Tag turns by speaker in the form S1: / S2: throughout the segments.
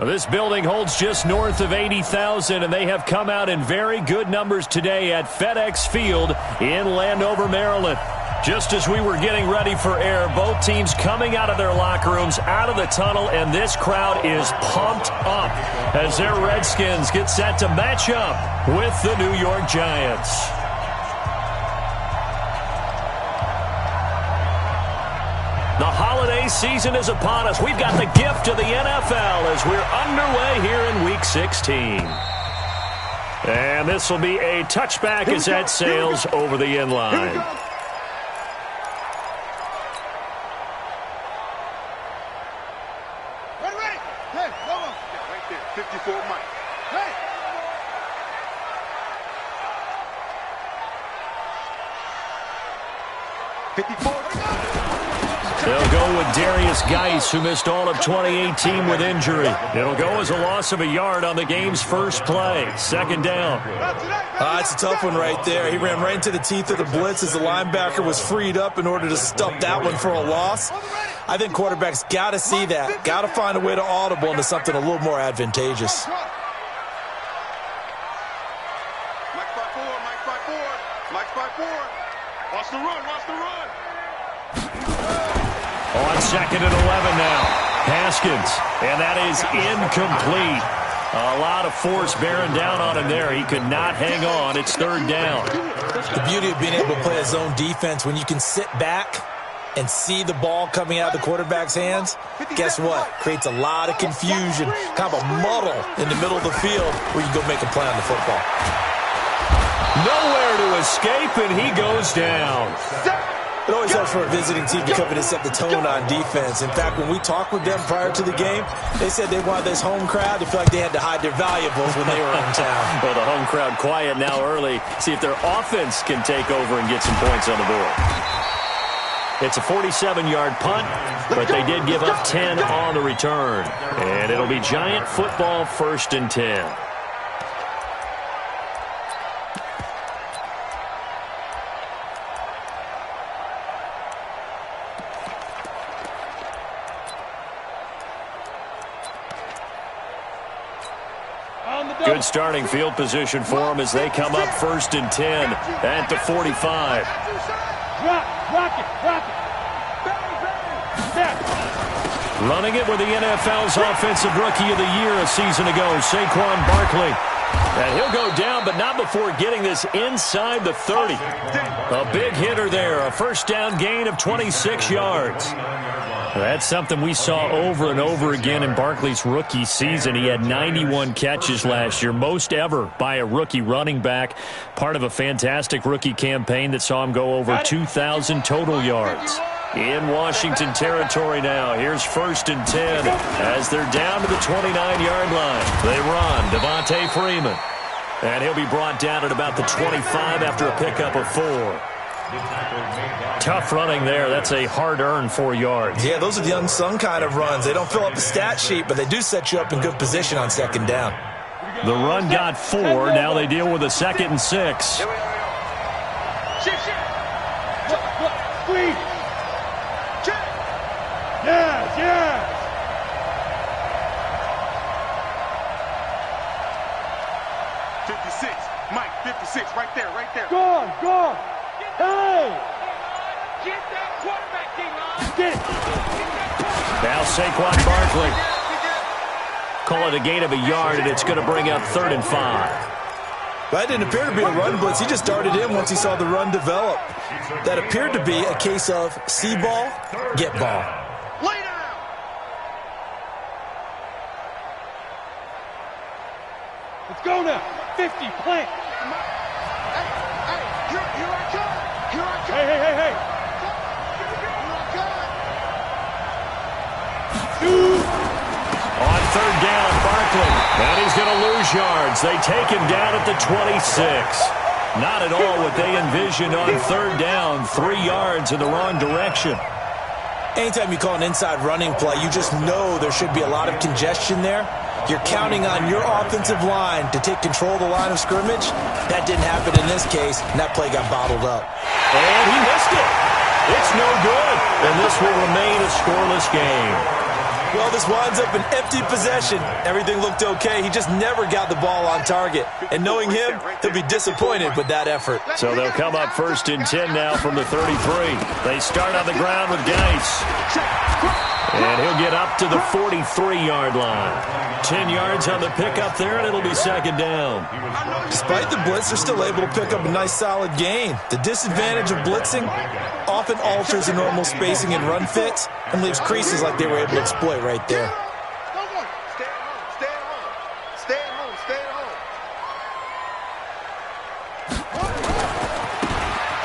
S1: This building holds just north of 80,000, and they have come out in very good numbers today at FedEx Field in Landover, Maryland. Just as we were getting ready for air, both teams coming out of their locker rooms, out of the tunnel, and this crowd is pumped up as their Redskins get set to match up with the New York Giants. The holiday season is upon us. We've got the gift of the NFL as we're underway here in Week 16. And this will be a touchback as that sails over the end line.
S2: Ready. Hey, come on. Right there, 54 Mike. Hey.
S1: They'll go with Darius Geis, who missed all of 2018 with injury. It'll go as a loss of a yard on the game's first play. Second down.
S3: It's a tough one right there. He ran right into the teeth of the blitz as the linebacker was freed up in order to stop that one for a loss. I think quarterbacks got to see that. Got to find a way to audible into something a little more advantageous.
S2: Mike 5-4. Mike 5-4. Watch the run.
S1: On second and 11 now. Haskins, and that is incomplete. A lot of force bearing down on him there. He could not hang on. It's third down.
S3: The beauty of being able to play a zone defense, when you can sit back and see the ball coming out of the quarterback's hands, guess what? Creates a lot of confusion, kind of a muddle in the middle of the field where you go make a play on the football.
S1: Nowhere to escape, and he goes down.
S3: It always helps for a visiting team to come in and set the tone on defense. In fact, when we talked with them prior to the game, they said they wanted this home crowd to feel like they had to hide their valuables when they were in town.
S1: Well, the home crowd quiet now early. See if their offense can take over and get some points on the board. It's a 47-yard punt, but they did give up 10 on the return. And it'll be Giant football, 1st and 10. Good starting field position for them as they come up 1st and 10 at the 45.
S4: Rock it.
S1: Running it with the NFL's Offensive Rookie of the Year a season ago, Saquon Barkley. And he'll go down, but not before getting this inside the 30. A big hitter there, a first down gain of 26 yards. That's something we saw over and over again in Barkley's rookie season. He had 91 catches last year, most ever by a rookie running back. Part of a fantastic rookie campaign that saw him go over 2,000 total yards. In Washington territory now. Here's 1st and 10 as they're down to the 29-yard line. They run. Devontae Freeman. And he'll be brought down at about the 25 after a pickup of 4. Tough running there. That's a hard-earned 4 yards.
S3: Yeah, those are the unsung kind of runs. They don't fill up the stat sheet, but they do set you up in good position on second down.
S1: The run got 4. Now they deal with a 2nd and 6.
S4: Squeeze. Yes.
S2: 56. Mike, 56. Right there.
S4: Go. Hey.
S5: Get that quarterback, D-line.
S4: Get it.
S1: Now Saquon Barkley. Call it a gain of a yard, and it's going to bring up 3rd and 5.
S3: That didn't appear to be a run blitz. He just darted in once he saw the run develop. That appeared to be a case of see ball, get ball.
S2: Lay down.
S4: Let's go now. 50, plant.
S2: Hey, here I come.
S4: Hey.
S2: Here I come.
S1: On 3rd down, Barkley. And he's going to lose yards. They take him down at the 26. Not at all what they envisioned on 3rd down. 3 yards in the wrong direction.
S3: Anytime you call an inside running play, you just know there should be a lot of congestion there. You're counting on your offensive line to take control of the line of scrimmage. That didn't happen in this case, and that play got bottled up.
S1: And he missed it. It's no good. And this will remain a scoreless game.
S3: Well, this winds up an empty possession. Everything looked okay. He just never got the ball on target. And knowing him, he'll be disappointed with that effort.
S1: So they'll come up 1st and 10 now from the 33. They start on the ground with Geis. And he'll get up to the 43-yard line. 10 yards on the pickup there, and it'll be 2nd down.
S3: Despite the blitz, they're still able to pick up a nice, solid gain. The disadvantage of blitzing often alters the normal spacing and run fits and leaves creases like they were able to exploit right there.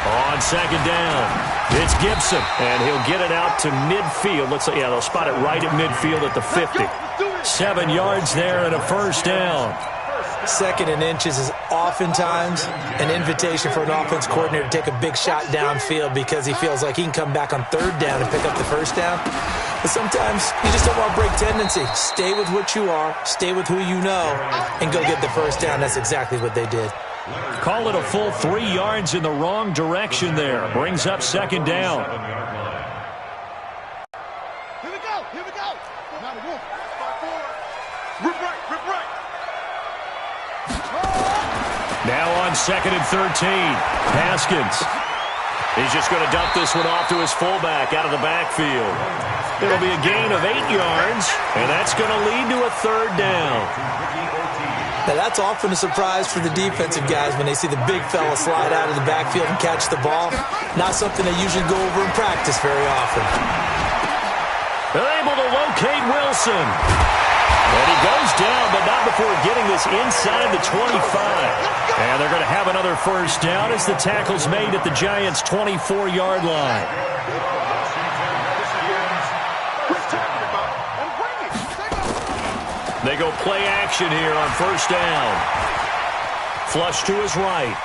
S1: On 2nd down, it's Gibson, and he'll get it out to midfield. Looks like, yeah, they'll spot it right at midfield at the 50. 7 yards there and a 1st down.
S3: 2nd and inches is oftentimes an invitation for an offense coordinator to take a big shot downfield because he feels like he can come back on 3rd down and pick up the 1st down. But sometimes you just don't want to break tendency. Stay with what you are, stay with who you know, and go get the 1st down. That's exactly what they did.
S1: Call it a full 3 yards in the wrong direction there. Brings up 2nd down.
S2: Here we go. Here we go. Now the wolf. 5-4. Rip right.
S1: Now on 2nd and 13. Haskins. He's just going to dump this one off to his fullback out of the backfield. It'll be a gain of 8 yards, and that's going to lead to a 3rd down.
S3: Now, that's often a surprise for the defensive guys when they see the big fella slide out of the backfield and catch the ball. Not something they usually go over in practice very often.
S1: They're able to locate Wilson. And he goes down, but not before getting this inside the 25. And they're going to have another 1st down as the tackle's made at the Giants' 24-yard line. They go play action here on 1st down. Flush to his right.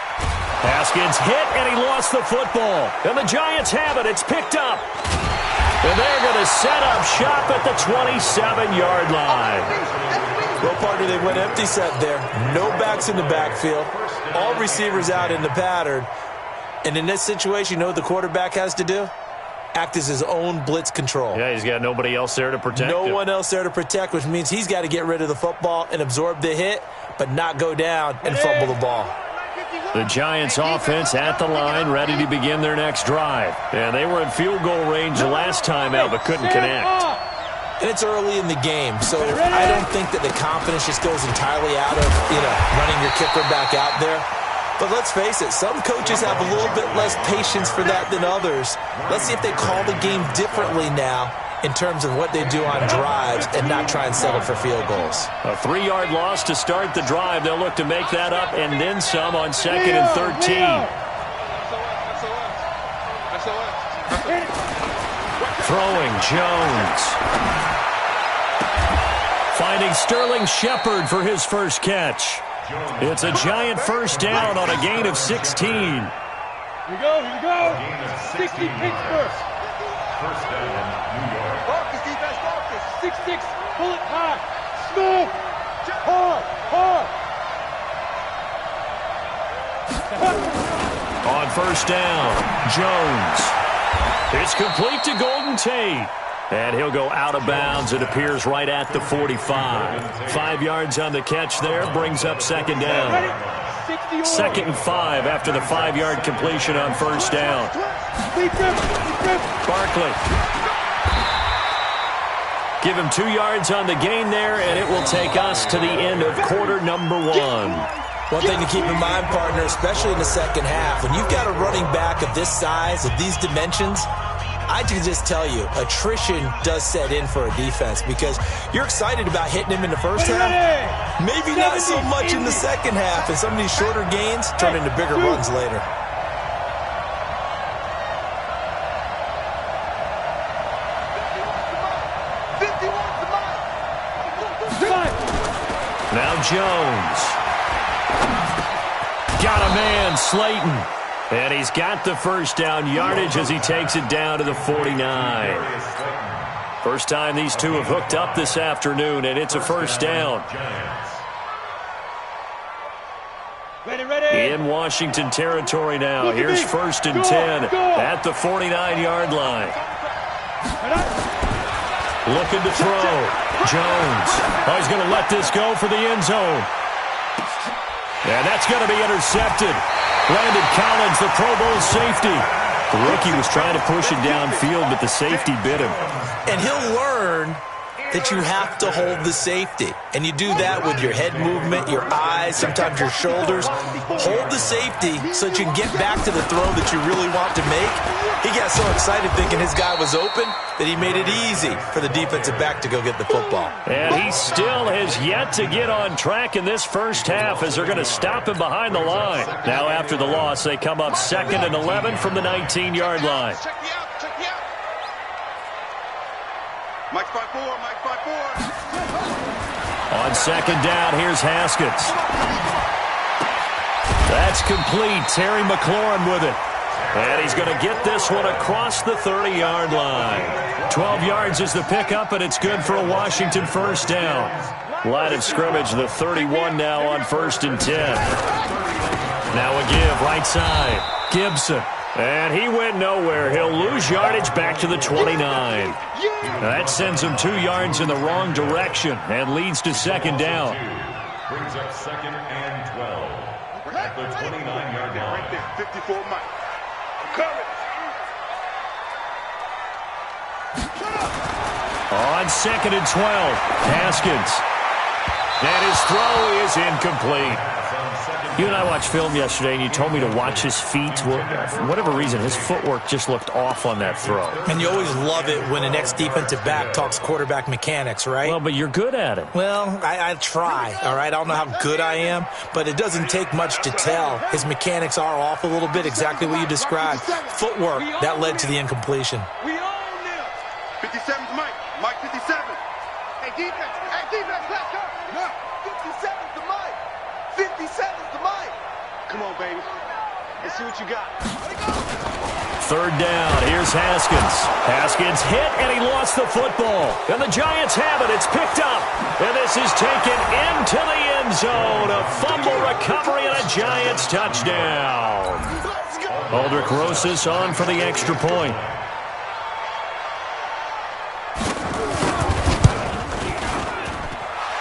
S1: Haskins hit, and he lost the football. And the Giants have it. It's picked up. And they're going to set up shop at the 27-yard line.
S3: Well, partner, they went empty set there. No backs in the backfield. All receivers out in the pattern. And in this situation, you know what the quarterback has to do? Act as his own blitz control.
S1: Yeah, he's got nobody else there to protect him.
S3: No one else there to protect, which means he's got to get rid of the football and absorb the hit, but not go down and fumble the ball.
S1: The Giants offense at the line, ready to begin their next drive. And they were in field goal range the last time out, but couldn't connect.
S3: And it's early in the game, so I don't think that the confidence just goes entirely out of, running your kicker back out there. But let's face it, some coaches have a little bit less patience for that than others. Let's see if they call the game differently now in terms of what they do on drives and not try and settle for field goals.
S1: A 3-yard loss to start the drive. They'll look to make that up and then some on 2nd and 13. Throwing Jones. Finding Sterling Shepard for his first catch. It's a Giant 1st down on a gain of 16.
S4: Here we go. 60 Pittsburgh.
S2: 1st down, New York. Focus, defense, focus.
S4: 6-6, pull it high. Smooth. Hard.
S1: On 1st down, Jones. It's complete to Golden Tate. And he'll go out of bounds. It appears right at the 45. 5 yards on the catch there. Brings up 2nd down. 2nd and 5 after the 5-yard completion on 1st down. Barkley. Give him 2 yards on the gain there, and it will take us to the end of quarter number 1.
S3: One thing to keep in mind, partner, especially in the second half, when you've got a running back of this size, of these dimensions, I can just tell you, attrition does set in for a defense because you're excited about hitting him in the first half. Maybe not so much in the second half, and some of these shorter gains turn into bigger runs later.
S1: Now Jones. Got a man, Slayton. And he's got the 1st down yardage as he takes it down to the 49. First time these two have hooked up this afternoon, and it's a 1st down. In Washington territory now. Here's 1st and 10 at the 49-yard line. Looking to throw. Jones. Oh, he's going to let this go for the end zone. And that's going to be intercepted. Landon Collins, the Pro Bowl safety. The rookie was trying to push it downfield, but the safety bit him.
S3: And he'll learn that you have to hold the safety. And you do that with your head movement, your eyes, sometimes your shoulders. Hold the safety so that you can get back to the throw that you really want to make. He got so excited thinking his guy was open that he made it easy for the defensive back to go get the football.
S1: And he still has yet to get on track in this first half as they're going to stop him behind the line. Now after the loss, they come up 2nd and 11 from the 19-yard line.
S2: Check me out. Check me out. Mike 5-4. Mike 5-4.
S1: On 2nd down, here's Haskins. That's complete. Terry McLaurin with it. And he's going to get this one across the 30-yard line. 12 yards is the pickup, and it's good for a Washington first down. Line of scrimmage, the 31 now on 1st and 10. Now a give, right side. Gibson. And he went nowhere. He'll lose yardage back to the 29. That sends him 2 yards in the wrong direction and leads to 2nd down.
S6: Brings up 2nd and 12 at the 29-yard line.
S2: Right there, 54 Mike. Coming.
S1: On 2nd and 12, Haskins. And his throw is incomplete. You and I watched film yesterday, and you told me to watch his feet. For whatever reason, his footwork just looked off on that throw.
S3: And you always love it when an ex-defensive back talks quarterback mechanics, right?
S1: Well, but you're good at it.
S3: Well, I try, all right? I don't know how good I am, but it doesn't take much to tell. His mechanics are off a little bit, exactly what you described. Footwork, that led to the incompletion.
S2: We own them. 57's Mike. Mike 57. Hey, defense. Hey, defense, let's go. No. 57's the Mike. 57's the Mike. Come on, baby. Let's see what you got.
S1: 3rd down. Here's Haskins. Haskins hit, and he lost the football. And the Giants have it. It's picked up. And this is taken into the end zone. A fumble recovery and a Giants touchdown. Aldrich Rosas on for the extra point.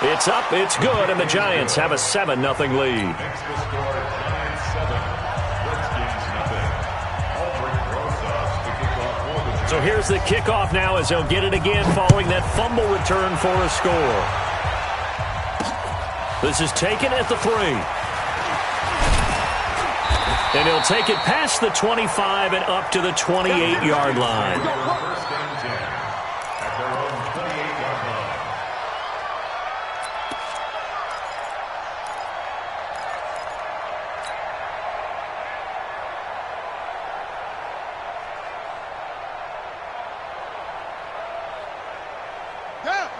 S1: It's up, it's good, and the Giants have a 7-0 lead. So here's the kickoff now as they'll get it again following that fumble return for a score. This is taken at the 3. And he'll take it past the 25 and up to the 28-yard line.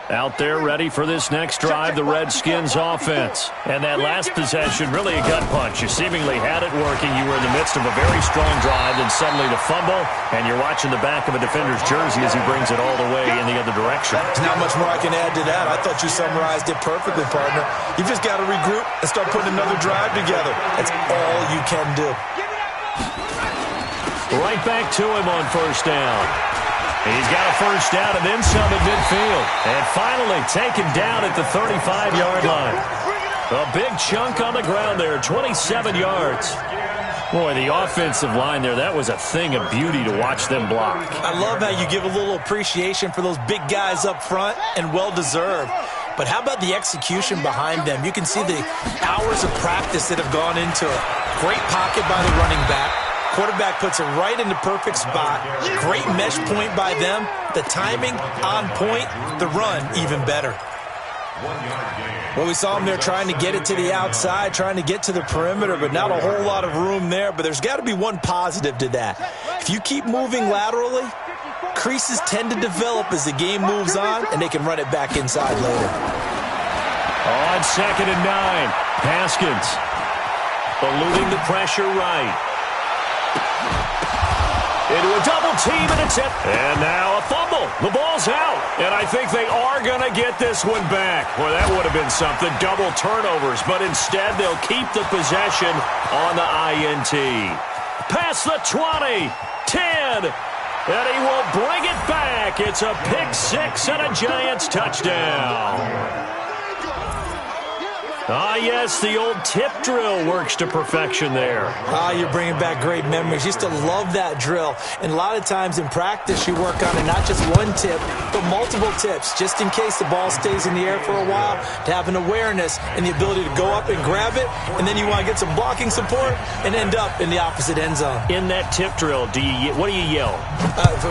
S1: Out there ready for this next drive, the Redskins offense. And that last possession, really a gut punch. You seemingly had it working. You were in the midst of a very strong drive, then suddenly the fumble, and you're watching the back of a defender's jersey as he brings it all the way in the other direction.
S3: There's not much more I can add to that. I thought you summarized it perfectly, partner. You've just got to regroup and start putting another drive together. That's all you can do.
S1: Right back to him on 1st down. He's got a 1st down and then some at midfield. And finally taken down at the 35-yard line. A big chunk on the ground there, 27 yards. Boy, the offensive line there, that was a thing of beauty to watch them block.
S3: I love how you give a little appreciation for those big guys up front, and well-deserved. But how about the execution behind them? You can see the hours of practice that have gone into it. Great pocket by the running back. Quarterback puts it right in the perfect spot. Great mesh point by them. The timing on point. The run even better. Well, we saw them there trying to get it to the outside, trying to get to the perimeter, but not a whole lot of room there. But there's got to be one positive to that. If you keep moving laterally, creases tend to develop as the game moves on, and they can run it back inside later.
S1: On 2nd and 9, Haskins eluding the pressure right. Into a double team, and it's it. And now a fumble. The ball's out. And I think they are going to get this one back. Boy, that would have been something. Double turnovers. But instead, they'll keep the possession on the INT. Past the 20. 10. And he will bring it back. It's a pick six and a Giants touchdown. Ah, yes, the old tip drill works to perfection there.
S3: Ah, you're bringing back great memories. Used to love that drill. And a lot of times in practice, you work on it, not just one tip, but multiple tips, just in case the ball stays in the air for a while, to have an awareness and the ability to go up and grab it, and then you want to get some blocking support and end up in the opposite end zone.
S1: In that tip drill, what do you yell?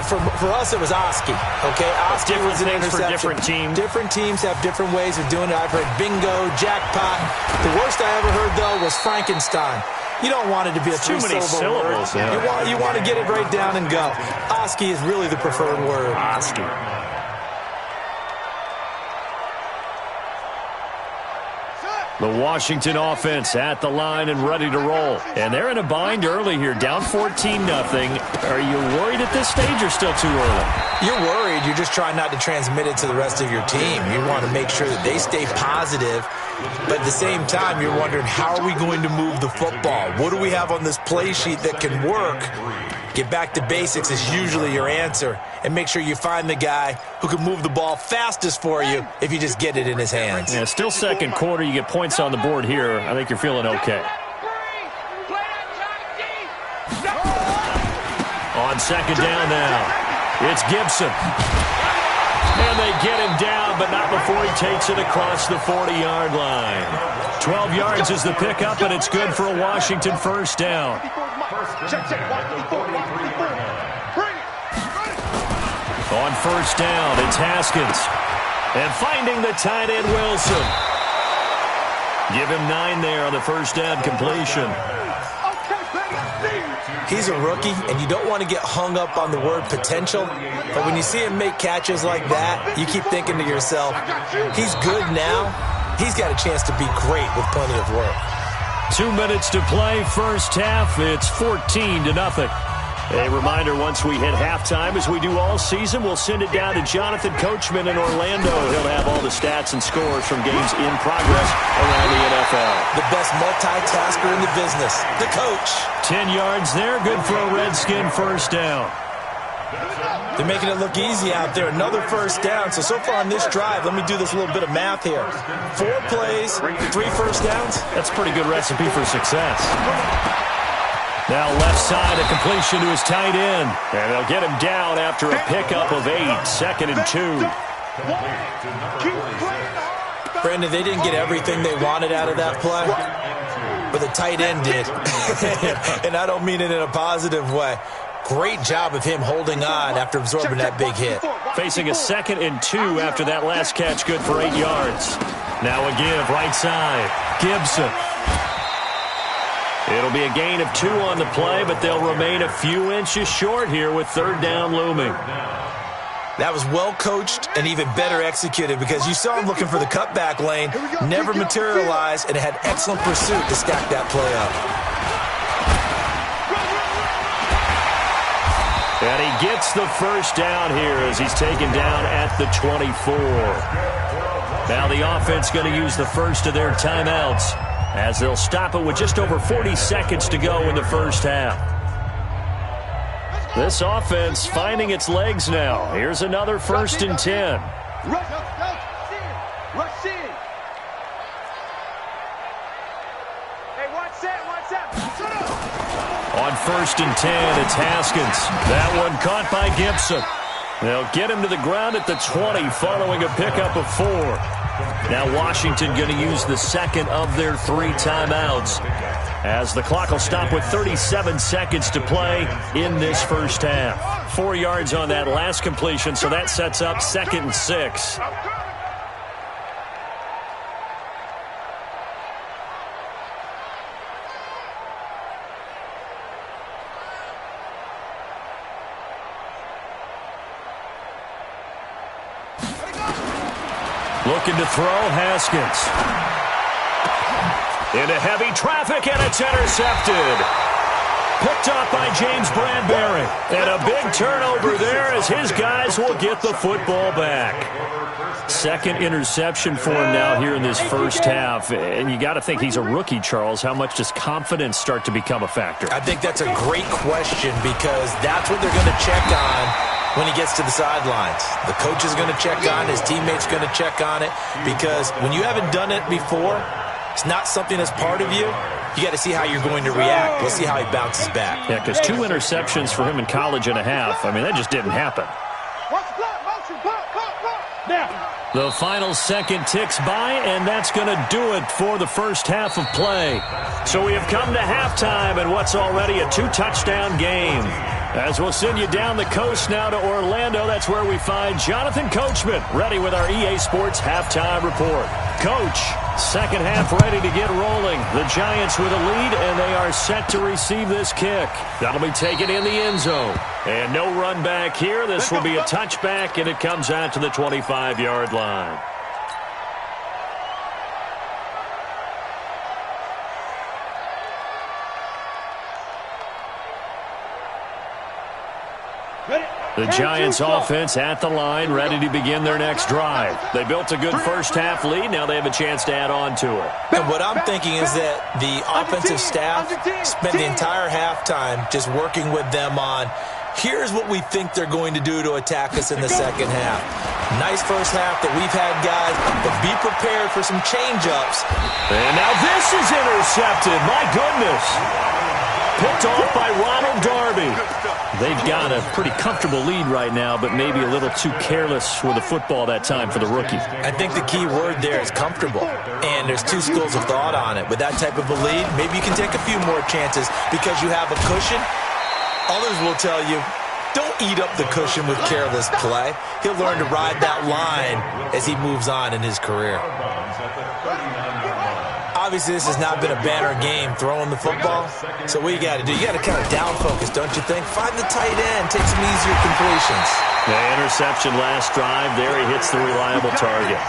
S3: For us, it was Oski. Okay, Oski was an interception.
S1: For different teams.
S3: Different teams have different ways of doing it. I've heard bingo, jackpot. The worst I ever heard, though, was Frankenstein. You don't want it to be a three-syllable word.
S1: Yeah.
S3: You want to get it right down and go. Oski is really the preferred word.
S1: Oski. The Washington offense at the line and ready to roll. And they're in a bind early here, down 14-0. Are you worried at this stage or still too early?
S3: You're worried. You're just trying not to transmit it to the rest of your team. You want to make sure that they stay positive. But at the same time, you're wondering, how are we going to move the football? What do we have on this play sheet that can work? Get back to basics is usually your answer. And make sure you find the guy who can move the ball fastest for you if you just get it in his hands.
S1: Yeah, still second quarter. You get points on the board here. I think you're feeling okay. On second down now, it's Gibson. And they get him down, but not before he takes it across the 40-yard line. 12 yards is the pickup, and it's good for a Washington first down. On first down, it's Haskins. And finding the tight end, Wilson. Give him 9 there on the first down completion.
S3: He's a rookie, and you don't want to get hung up on the word potential. But when you see him make catches like that, you keep thinking to yourself, he's good now. He's got a chance to be great with plenty of work.
S1: 2 minutes to play, first half. It's 14-0. A reminder, once we hit halftime, as we do all season, we'll send it down to Jonathan Coachman in Orlando. He'll have all the stats and scores from games in progress around the NFL.
S3: The best multitasker in the business, the coach.
S1: 10 yards there, good for a Redskin first down.
S3: They're making it look easy out there. Another first down. So far on this drive, let me do this little bit of math here. 4 plays, 3 first downs.
S1: That's a pretty good recipe for success. Now left side, a completion to his tight end. And they'll get him down after a pickup of 8, 2nd and 2.
S3: Brandon, they didn't get everything they wanted out of that play, but the tight end did. And I don't mean it in a positive way. Great job of him holding on after absorbing that big hit.
S1: Facing a 2nd and 2 after that last catch, good for 8 yards. Now a give, right side, Gibson. It'll be a gain of 2 on the play, but they'll remain a few inches short here with third down looming.
S3: That was well coached and even better executed, because you saw him looking for the cutback lane, never materialized, and had excellent pursuit to stack that play up.
S1: And he gets the first down here as he's taken down at the 24. Now the offense going to use the first of their timeouts, as they'll stop it with just over 40 seconds to go in the first half. This offense finding its legs now. Here's another 1st and 10.
S2: Rush in. Hey, watch that.
S1: On 1st and 10, it's Haskins. That one caught by Gibson. They'll get him to the ground at the 20 following a pickup of 4. Now Washington going to use the second of their 3 timeouts, as the clock will stop with 37 seconds to play in this first half. 4 yards on that last completion, so that sets up 2nd and 6. Looking to throw, Haskins. Into heavy traffic, and it's intercepted. Picked up by James Bradbury. And a big turnover there as his guys will get the football back. Second interception for him now here in this first half. And you got to think he's a rookie, Charles. How much does confidence start to become a factor?
S3: I think that's a great question because that's what they're going to check on when he gets to the sidelines. The coach is going to check on it. His teammates going to check on it because when you haven't done it before, it's not something that's part of you. You got to see how you're going to react. Let's see how he bounces back.
S1: Yeah, because 2 interceptions for him in college and a half. I mean, that just didn't happen. The final second ticks by, and that's going to do it for the first half of play. So we have come to halftime in what's already a 2-touchdown game. As we'll send you down the coast now to Orlando, that's where we find Jonathan Coachman, ready with our EA Sports halftime report. Coach, second half ready to get rolling. The Giants with a lead, and they are set to receive this kick. That'll be taken in the end zone. And no run back here. This will be a touchback, and it comes out to the 25-yard line. The Giants offense at the line, ready to begin their next drive. They built a good first half lead. Now they have a chance to add on to it.
S3: And what I'm thinking is that the offensive staff spent the entire halftime just working with them on, here's what we think they're going to do to attack us in the second half. Nice first half that we've had, guys, but be prepared for some change-ups.
S1: And now this is intercepted. My goodness. Picked off by Ronald Darby. They've got a pretty comfortable lead right now, but maybe a little too careless with the football that time for the rookie.
S3: I think the key word there is comfortable, and there's 2 schools of thought on it. With that type of a lead, maybe you can take a few more chances because you have a cushion. Others will tell you, don't eat up the cushion with careless play. He'll learn to ride that line as he moves on in his career. Obviously, this has not been a banner game throwing the football. So what you got to do, you got to kind of down focus, don't you think? Find the tight end, take some easier completions.
S1: The interception last drive. There he hits the reliable target.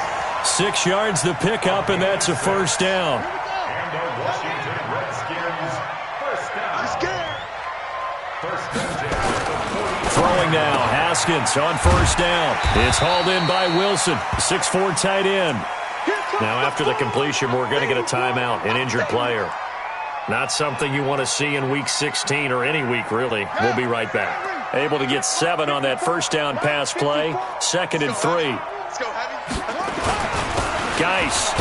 S1: 6 yards to pick up, and that's a first down.
S6: And the Washington Redskins first down.
S1: Throwing now, Haskins on first down. It's hauled in by Wilson, 6'4" tight end. Now after the completion, we're going to get a timeout, an injured player. Not something you want to see in Week 16 or any week, really. We'll be right back. Able to get 7 on that first down pass play. 2nd and 3. Geis.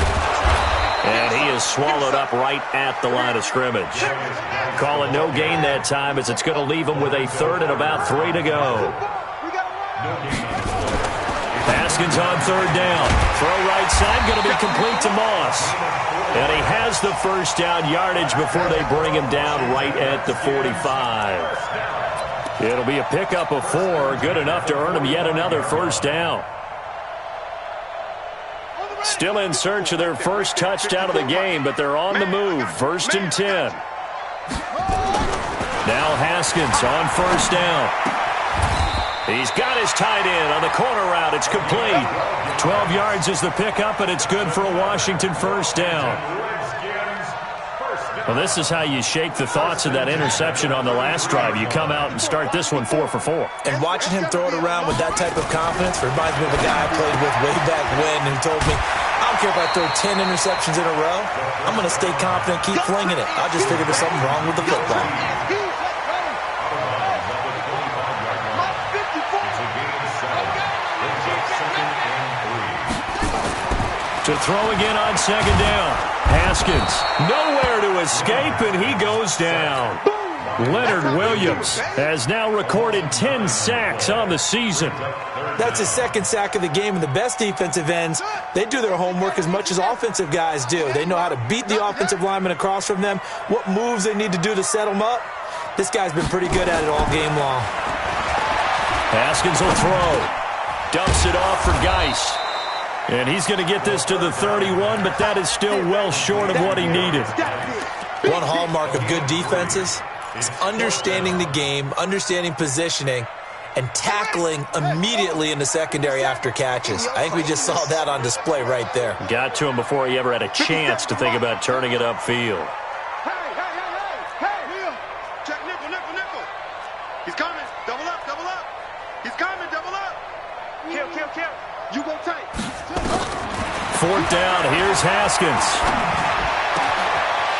S1: And he is swallowed up right at the line of scrimmage. Calling no gain that time as it's going to leave him with a 3rd and about 3 to go. Haskins on 3rd down. Throw right side, going to be complete to Moss. And he has the first down yardage before they bring him down right at the 45. It'll be a pickup of 4, good enough to earn him yet another first down. Still in search of their first touchdown of the game, but they're on the move. 1st and 10. Now Haskins on first down. He's got his tight end on the corner route. It's complete. 12 yards is the pickup, and it's good for a Washington first down. Well, this is how you shake the thoughts of that interception on the last drive. You come out and start this one 4 for 4.
S3: And watching him throw it around with that type of confidence reminds me of a guy I played with way back when who told me, I don't care if I throw 10 interceptions in a row. I'm going to stay confident, keep flinging it. I just figured there's something wrong with the football.
S1: To throw again on 2nd down. Haskins, nowhere to escape, and he goes down. Leonard Williams has now recorded 10 sacks on the season.
S3: That's his 2nd sack of the game, and the best defensive ends, they do their homework as much as offensive guys do. They know how to beat the offensive lineman across from them, what moves they need to do to set them up. This guy's been pretty good at it all game long.
S1: Haskins will throw. Dumps it off for Geis. And he's going to get this to the 31, but that is still well short of what he needed.
S3: One hallmark of good defenses is understanding the game, understanding positioning, and tackling immediately in the secondary after catches. I think we just saw that on display right there.
S1: Got to him before he ever had a chance to think about turning it upfield.
S2: Hey, check nickel. He's coming. Double up. He's coming, double up. Kill. You go tight.
S1: 4th down. Here's Haskins.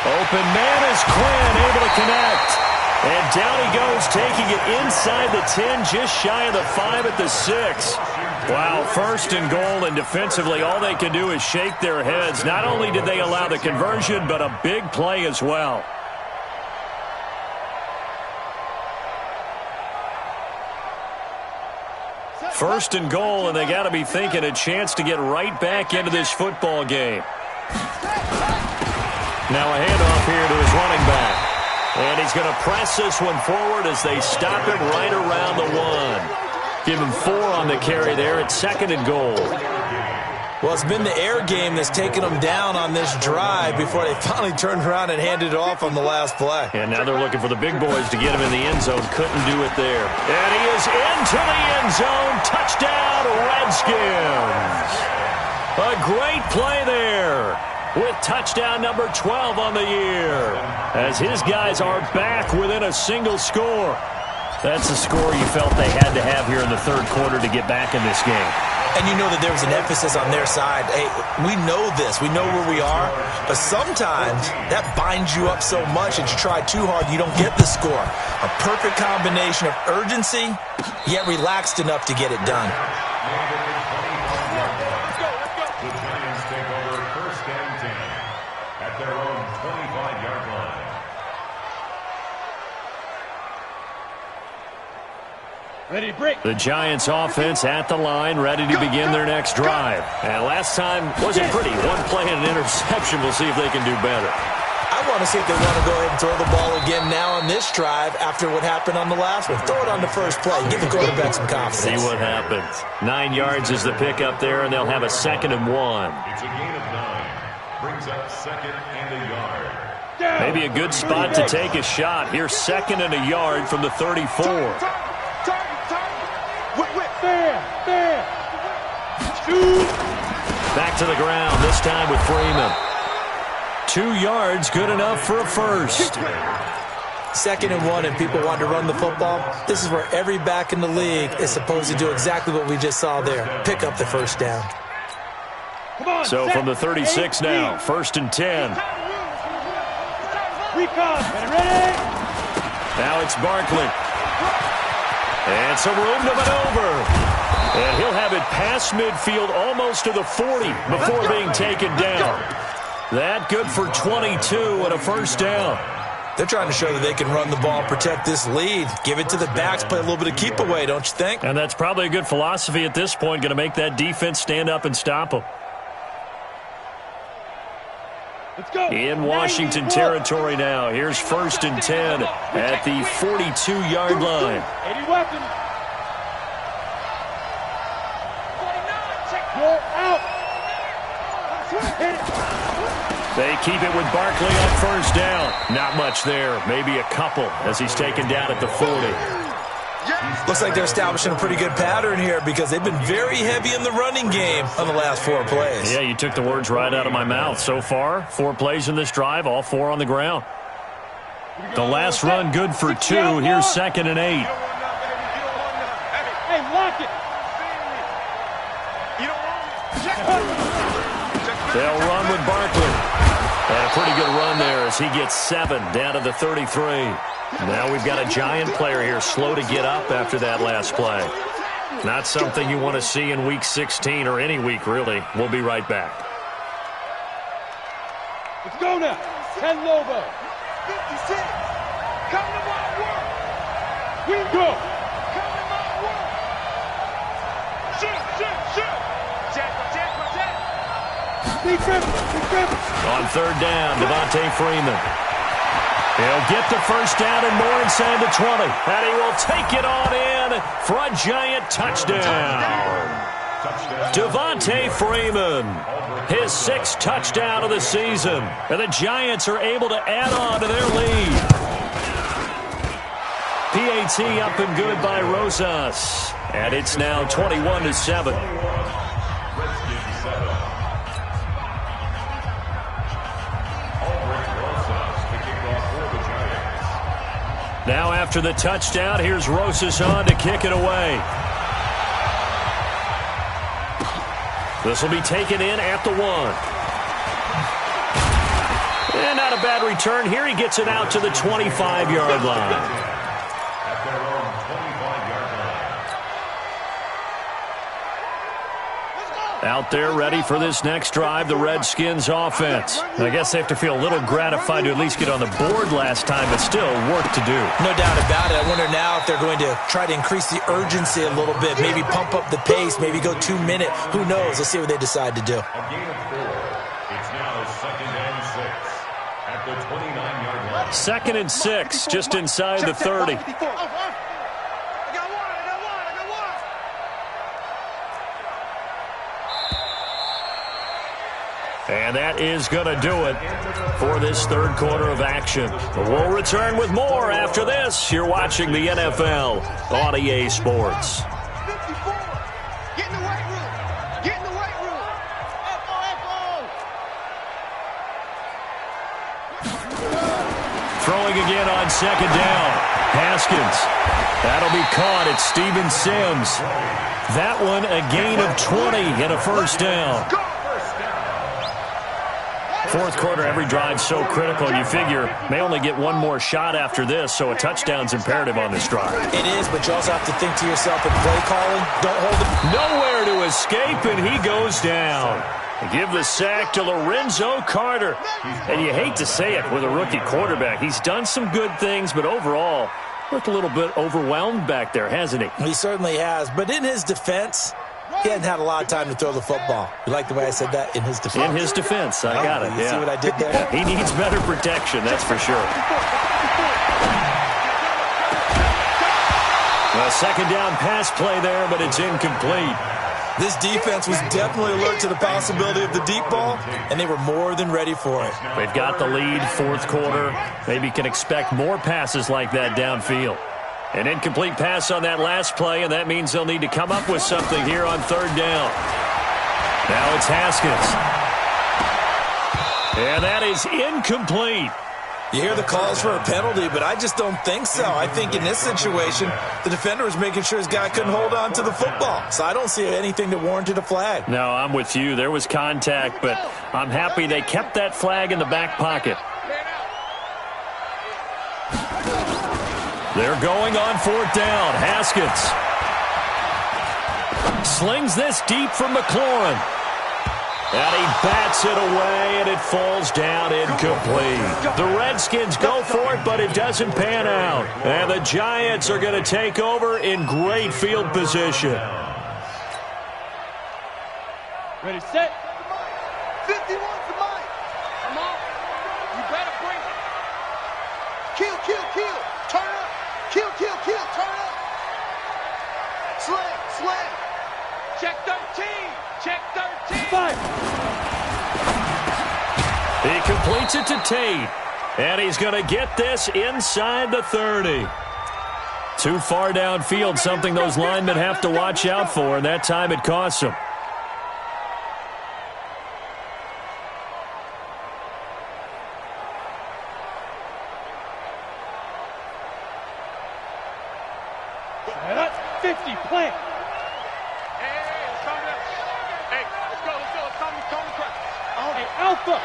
S1: Open man is Quinn, able to connect. And down he goes, taking it inside the 10, just shy of the 5 at the 6. Wow, 1st and goal, and defensively all they can do is shake their heads. Not only did they allow the conversion, but a big play as well. First and goal, and they got to be thinking a chance to get right back into this football game. Now a handoff here to his running back. And he's going to press this one forward as they stop him right around the 1. Give him 4 on the carry there at 2nd and goal.
S3: Well, it's been the air game that's taken them down on this drive before they finally turned around and handed it off on the last play.
S1: And now they're looking for the big boys to get him in the end zone. Couldn't do it there. And he is into the end zone. Touchdown, Redskins. A great play there with touchdown number 12 on the year, as his guys are back within a single score. That's a score you felt they had to have here in the 3rd quarter to get back in this game.
S3: And you know that there was an emphasis on their side. Hey, we know this. We know where we are. But sometimes that binds you up so much that you try too hard, you don't get the score. A perfect combination of urgency, yet relaxed enough to get it done.
S6: The Giants take over 1st and 10 at their own 25-yard line.
S4: Ready, break.
S1: The Giants offense at the line, ready to begin their next drive. And last time wasn't pretty. 1 play and an interception. We'll see if they can do better.
S3: I want to see if they want to go ahead and throw the ball again now on this drive after what happened on the last one. Throw it on the first play. Give the quarterback some confidence.
S1: See what happens. 9 yards is the pickup there, and they'll have a 2nd and 1.
S6: It's a gain of 9. Brings up 2nd and a yard.
S1: Maybe a good spot to take a shot. Here's 2nd and a yard from the 34.
S4: There.
S1: Back to the ground, this time with Freeman. 2 yards, good enough for a first.
S3: 2nd and 1, and people want to run the football. This is where every back in the league is supposed to do exactly what we just saw there. Pick up the first down.
S1: So from the 36 now, 1st and 10.
S4: Recon, ready?
S1: Now it's Barkley. And some room to maneuver. And he'll have it past midfield almost to the 40 before being taken down. That good for 22 and a first down.
S3: They're trying to show that they can run the ball, protect this lead. Give it to the backs, play a little bit of keep away, don't you think?
S1: And that's probably a good philosophy at this point, going to make that defense stand up and stop them.
S4: Let's go.
S1: In Washington territory now. Here's 1st and 10 at the 42-yard line.
S4: 80 weapons. Go out. Hit it.
S1: They keep it with Barkley on first down. Not much there. Maybe a couple as he's taken down at the 40.
S3: Looks like they're establishing a pretty good pattern here because they've been very heavy in the running game on the last 4 plays.
S1: Yeah, you took the words right out of my mouth. So far, 4 plays in this drive, all 4 on the ground. The last run good for 2. Here's 2nd and 8.
S4: Hey, lock it.
S1: They'll run with Barkley. And a pretty good run there as he gets 7 down to the 33. Now we've got a Giant player here slow to get up after that last play. Not something you want to see in Week 16 or any week, really. We'll be right back.
S4: Let's go now. 10 Lobo.
S2: 56. Come to my work.
S4: We go.
S2: Come to my work. Shoot. Jack.
S4: Big Griffin.
S1: On 3rd down, Devontae Freeman. He'll get the first down and more inside the 20. And he will take it on in for a Giant touchdown. Devontae Freeman, his 6th touchdown of the season. And the Giants are able to add on to their lead. PAT up and good by Rosas. And it's now 21-7. Now after the touchdown, here's Rosas on to kick it away. This will be taken in at the 1. And not a bad return here. He gets it out to the 25-yard line.
S6: At their own 25-yard line.
S1: Out there ready for this next drive, the Redskins offense. I guess they have to feel a little gratified to at least get on the board last time, but still work to do.
S3: No doubt about it. I wonder now if they're going to try to increase the urgency a little bit, maybe pump up the pace, maybe go 2 minute. Who knows? Let's see what they decide to do.
S6: A gain of 4. It's now 2nd and 6 at the 29-yard line.
S1: 2nd and 6, just inside the 30. And that is going to do it for this third quarter of action. We'll return with more after this. You're watching the NFL on EA Sports.
S2: 54. Get in the weight room. Get in the weight room.
S1: Throwing again on 2nd down. Haskins. That'll be caught. It's Steven Sims. That one a gain of 20 and a first down. Fourth quarter, every drive's so critical, and you figure may only get one more shot after this, so a touchdown's imperative on this drive.
S3: It is, but you also have to think to yourself in play calling, don't hold it.
S1: Nowhere to escape, and he goes down. Give the sack to Lorenzo Carter. And you hate to say it with a rookie quarterback. He's done some good things, but overall, looked a little bit overwhelmed back there, hasn't he?
S3: He certainly has, but in his defense, he hadn't had a lot of time to throw the football. You like the way I said that? In his defense.
S1: In his defense, I got it,
S3: You
S1: yeah.
S3: see what I did there?
S1: He needs better protection, that's for sure. A 2nd down pass play there, but it's incomplete.
S3: This defense was definitely alert to the possibility of the deep ball, and they were more than ready for it.
S1: They've got the lead, fourth quarter. Maybe can expect more passes like that downfield. An incomplete pass on that last play, and that means they'll need to come up with something here on 3rd down. Now it's Haskins. And that is incomplete.
S3: You hear the calls for a penalty, but I just don't think so. I think in this situation, the defender was making sure his guy couldn't hold on to the football. So I don't see anything that warranted a flag.
S1: No, I'm with you. There was contact, but I'm happy they kept that flag in the back pocket. They're going on 4th down. Haskins slings this deep from McLaurin. And he bats it away, and it falls down incomplete. The Redskins go for it, but it doesn't pan out. And the Giants are going to take over in great field position.
S4: Ready, set.
S2: 51's the mic.
S5: Come on. You better bring it.
S2: Kill, kill, kill. Turn up. Kill, kill, kill. Turn up. Slam, slam.
S5: Check 13. Check 13.
S4: Fire.
S1: He completes it to Tate. And he's going to get this inside the 30. Too far downfield, something those linemen have to watch out for, and that time it costs them.
S4: That's 50, plant.
S5: Hey, let's come to Hey, let's go. It's time to crack.
S4: Hey, Alpha.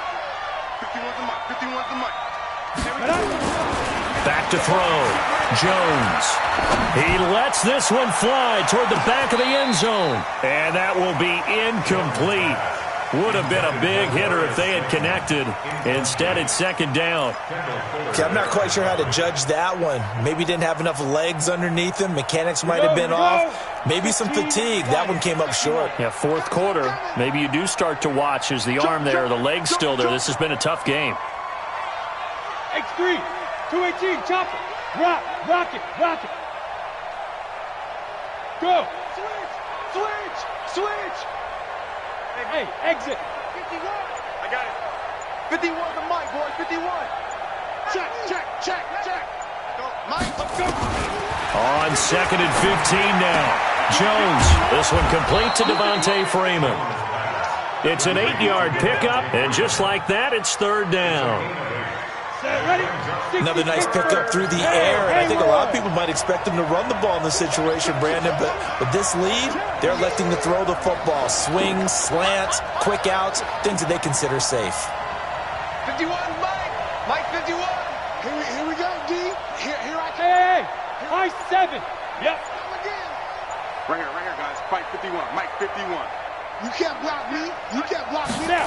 S2: 51's the mic. 51's the mic.
S1: Back to throw. Jones. He lets this one fly toward the back of the end zone. And that will be incomplete. Would have been a big hitter if they had connected. Instead, it's 2nd down.
S3: Okay, I'm not quite sure how to judge that one. Maybe he didn't have enough legs underneath him. Mechanics might have been off. Maybe some fatigue. That one came up short.
S1: Yeah, fourth quarter. Maybe you do start to watch as the arm there, the leg's still there. This has been a tough game.
S4: X3, 218, chopper. Rock it. Go.
S2: Switch.
S4: Hey, exit.
S2: 51. I got it. 51's the mic, boys. 51. Check. Go. Mike, let's go.
S1: On 2nd and 15 now. Jones. This one complete to Devontae Freeman. It's an 8-yard pickup, and just like that, it's 3rd down.
S3: Another nice pickup through the air, and I think a lot of people might expect them to run the ball in this situation, Brandon, but with this lead, they're electing to throw the football. Swings, slants, quick outs, things that they consider safe.
S2: 51, Mike 51. Here we go, D. Here I come.
S4: Hey, high 7. Yep.
S2: Right here, guys. Fight 51. Mike 51. You can't block me. You can't block me.
S4: Now.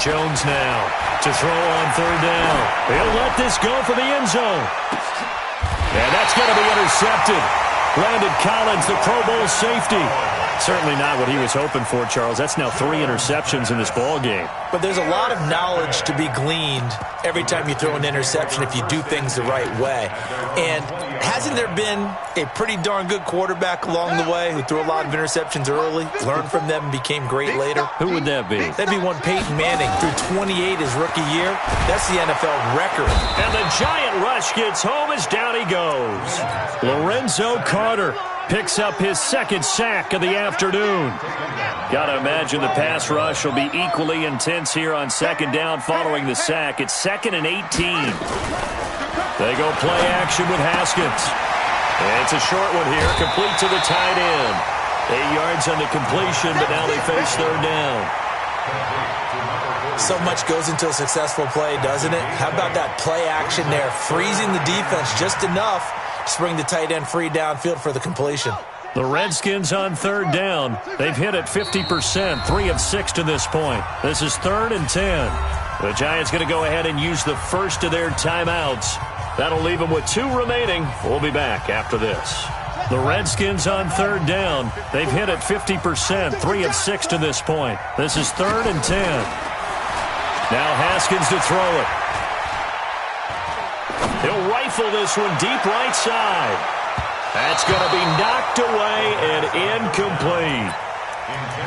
S1: Jones now to throw on third down. He'll let this go for the end zone. And that's going to be intercepted. Landon Collins, the Pro Bowl safety. Certainly not what he was hoping for, Charles. That's now 3 interceptions in this ball game.
S3: But there's a lot of knowledge to be gleaned every time you throw an interception if you do things the right way. And hasn't there been a pretty darn good quarterback along the way who threw a lot of interceptions early, learned from them, and became great later?
S1: Who would that be?
S3: That'd be one Peyton Manning, threw 28 his rookie year. That's the NFL record.
S1: And the giant rush gets home as down he goes. Lorenzo Carter picks up his second sack of the afternoon. Got to imagine the pass rush will be equally intense here on second down following the sack. It's 2nd and 18. They go play action with Haskins. And it's a short one here, complete to the tight end. 8 yards on the completion, but now they face third down.
S3: So much goes into a successful play, doesn't it? How about that play action there, freezing the defense just enough to bring the tight end free downfield for the completion.
S1: The Redskins on third down. They've hit it 50%, 3 of 6 to this point. This is 3rd and 10. The Giants going to go ahead and use the first of their timeouts. That'll leave them with 2 remaining. We'll be back after this. The Redskins on third down. They've hit it 50%, 3 of 6 to this point. This is 3rd and 10. Now Haskins to throw it. He'll rifle this one deep right side. That's going to be knocked away and incomplete.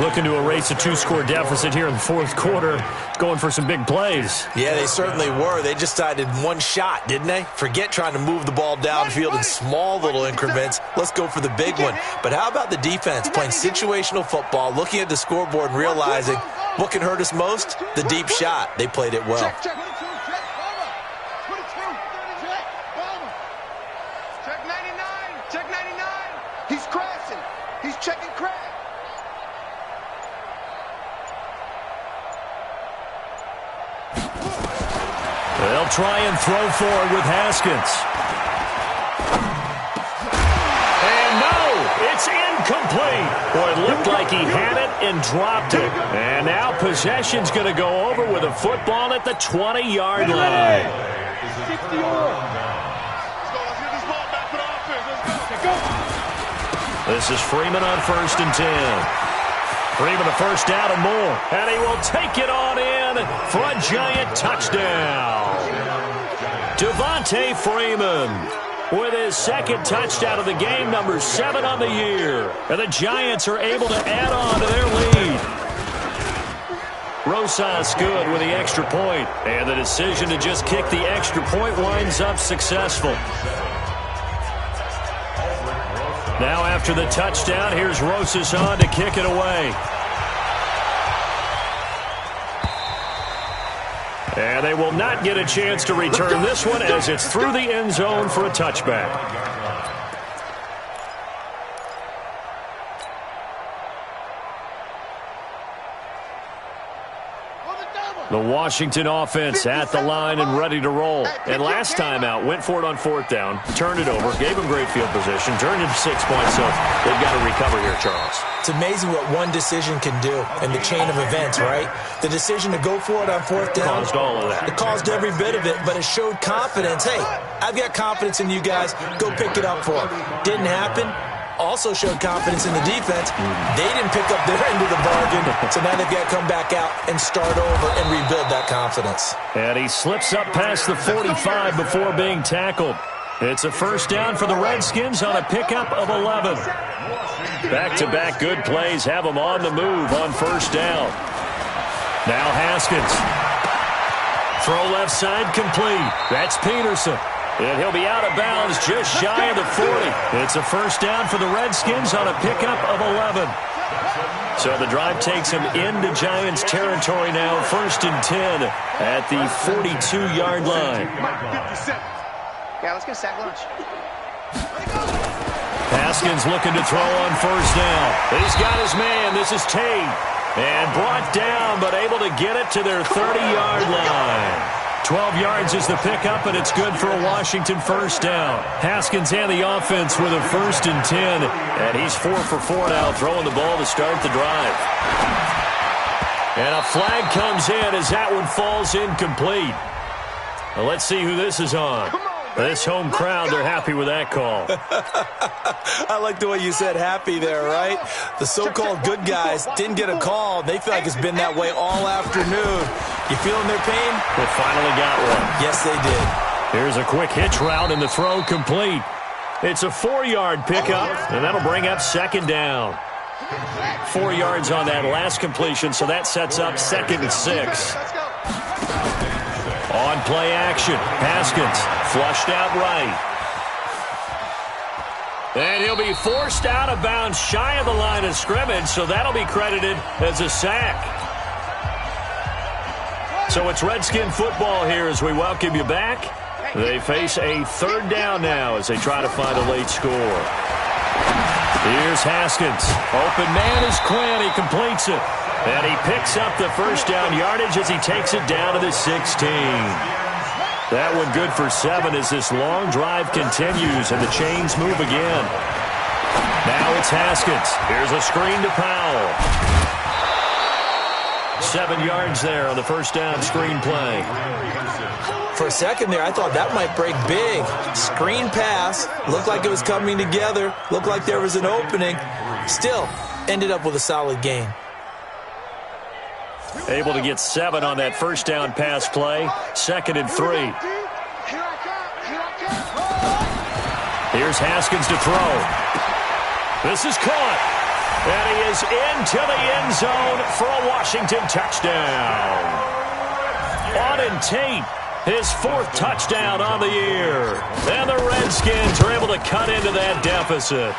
S1: Looking to erase a 2-score deficit here in the fourth quarter. Going for some big plays.
S3: Yeah, they certainly were. They just decided one shot, didn't they? Forget trying to move the ball downfield in small little increments. Let's go for the big one. But how about the defense playing situational football, looking at the scoreboard and realizing what can hurt us most? The deep shot. They played it well.
S2: Check 99. Check 99. He's crashing. He's checking crash.
S1: They'll try and throw forward with Haskins. And no, it's incomplete. Boy, it looked like he had it and dropped it. And now possession's going to go over with a football at the 20-yard line.
S4: 60-yard.
S1: This is Freeman on 1st and 10. Freeman a first down and more. And he will take it on in for a giant touchdown. Devontae Freeman with his second touchdown of the game, number 7 on the year. And the Giants are able to add on to their lead. Rosas good with the extra point. And the decision to just kick the extra point winds up successful. Now after the touchdown, here's Rosas on to kick it away. And they will not get a chance to return this one as it's through the end zone for a touchback. The Washington offense at the line and ready to roll. And last time out, went for it on 4th down, turned it over, gave him great field position, turned it to 6 points, so they've got to recover here, Charles.
S3: It's amazing what one decision can do in the chain of events, right? The decision to go for it on 4th down.
S1: Caused all of that.
S3: It caused every bit of it, but it showed confidence. Hey, I've got confidence in you guys. Go pick it up for them. Didn't happen. Also showed confidence in the defense. They didn't pick up their end of the bargain, so now they've got to come back out and start over and rebuild that confidence.
S1: And he slips up past the 45 before being tackled. It's a first down for the Redskins on a pickup of 11. Back-to-back good plays have them on the move on first down. Now Haskins. Throw left side complete. That's Peterson. And he'll be out of bounds just shy of the 40. It's a first down for the Redskins on a pickup of 11. So the drive takes him into Giants territory now, 1st and 10 at the 42-yard line.
S7: Yeah, let's get a sack lunch.
S1: Haskins looking to throw on 1st down. He's got his man. This is Tate. And brought down, but able to get it to their 30-yard line. 12 yards is the pickup, and it's good for a Washington 1st down. Haskins and the offense with a 1st and 10. And he's 4 for 4 now, throwing the ball to start the drive. And a flag comes in as that one falls incomplete. Well, let's see who this is on. This home crowd, they're happy with that call.
S3: I like the way you said happy there, right? The so-called good guys didn't get a call. They feel like it's been that way all afternoon. You feeling their pain?
S1: They finally got one.
S3: Yes, they did.
S1: Here's a quick hitch route, and the throw complete. It's a 4-yard pickup, and that'll bring up 2nd down. 4 yards on that last completion, so that sets up 2nd and 6. On play action, Haskins flushed out right. And he'll be forced out of bounds shy of the line of scrimmage, so that'll be credited as a sack. So it's Redskin football here as we welcome you back. They face a 3rd down now as they try to find a late score. Here's Haskins. Open man is Quinn. He completes it. And he picks up the 1st down yardage as he takes it down to the 16. That one good for 7 as this long drive continues and the chains move again. Now it's Haskins. Here's a screen to Powell. 7 yards there on the 1st down screen play.
S3: For a second there, I thought that might break big. Screen pass. Looked like it was coming together. Looked like there was an opening. Still, ended up with a solid gain.
S1: Able to get 7 on that 1st down pass play. 2nd and 3. Here's Haskins to throw. This is caught. And he is into the end zone for a Washington touchdown. Auden Tate, his 4th touchdown on the year. And the Redskins are able to cut into that deficit.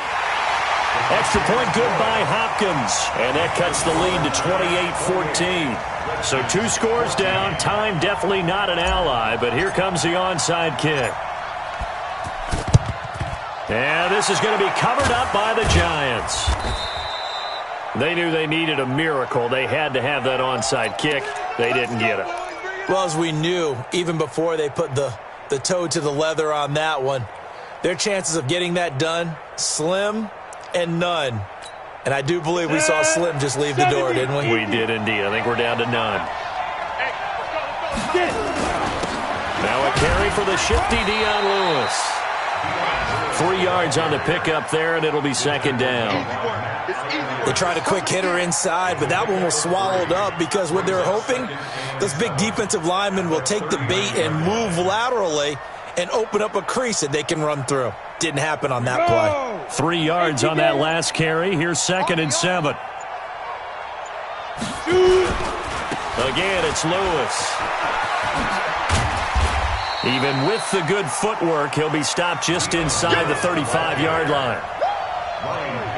S1: Extra point good by Hopkins, and that cuts the lead to 28-14. So 2 scores down, time definitely not an ally, but here comes the onside kick. And this is going to be covered up by the Giants. They knew they needed a miracle. They had to have that onside kick. They didn't get it.
S3: Well, as we knew, even before they put the toe to the leather on that one, their chances of getting that done, slim and none. And I do believe we saw Slim just leave the door, didn't we?
S1: We did indeed. I think we're down to none. Now a carry for the shifty Dion Lewis. 3 yards on the pickup there, and it'll be 2nd down.
S3: They tried a quick hitter inside, but that one was swallowed up because what they're hoping, those big defensive linemen will take the bait and move laterally and open up a crease that they can run through. Didn't happen on that play.
S1: 3 yards on that last carry. Here's 2nd and 7. Again, it's Lewis. Even with the good footwork, he'll be stopped just inside the 35-yard line.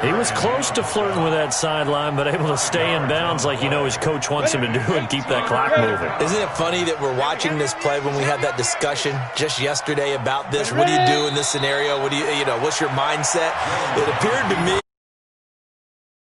S1: He was close to flirting with that sideline, but able to stay in bounds like his coach wants him to do and keep that clock moving.
S3: Isn't it funny that we're watching this play when we had that discussion just yesterday about this? What do you do in this scenario? What do what's your mindset? It appeared to me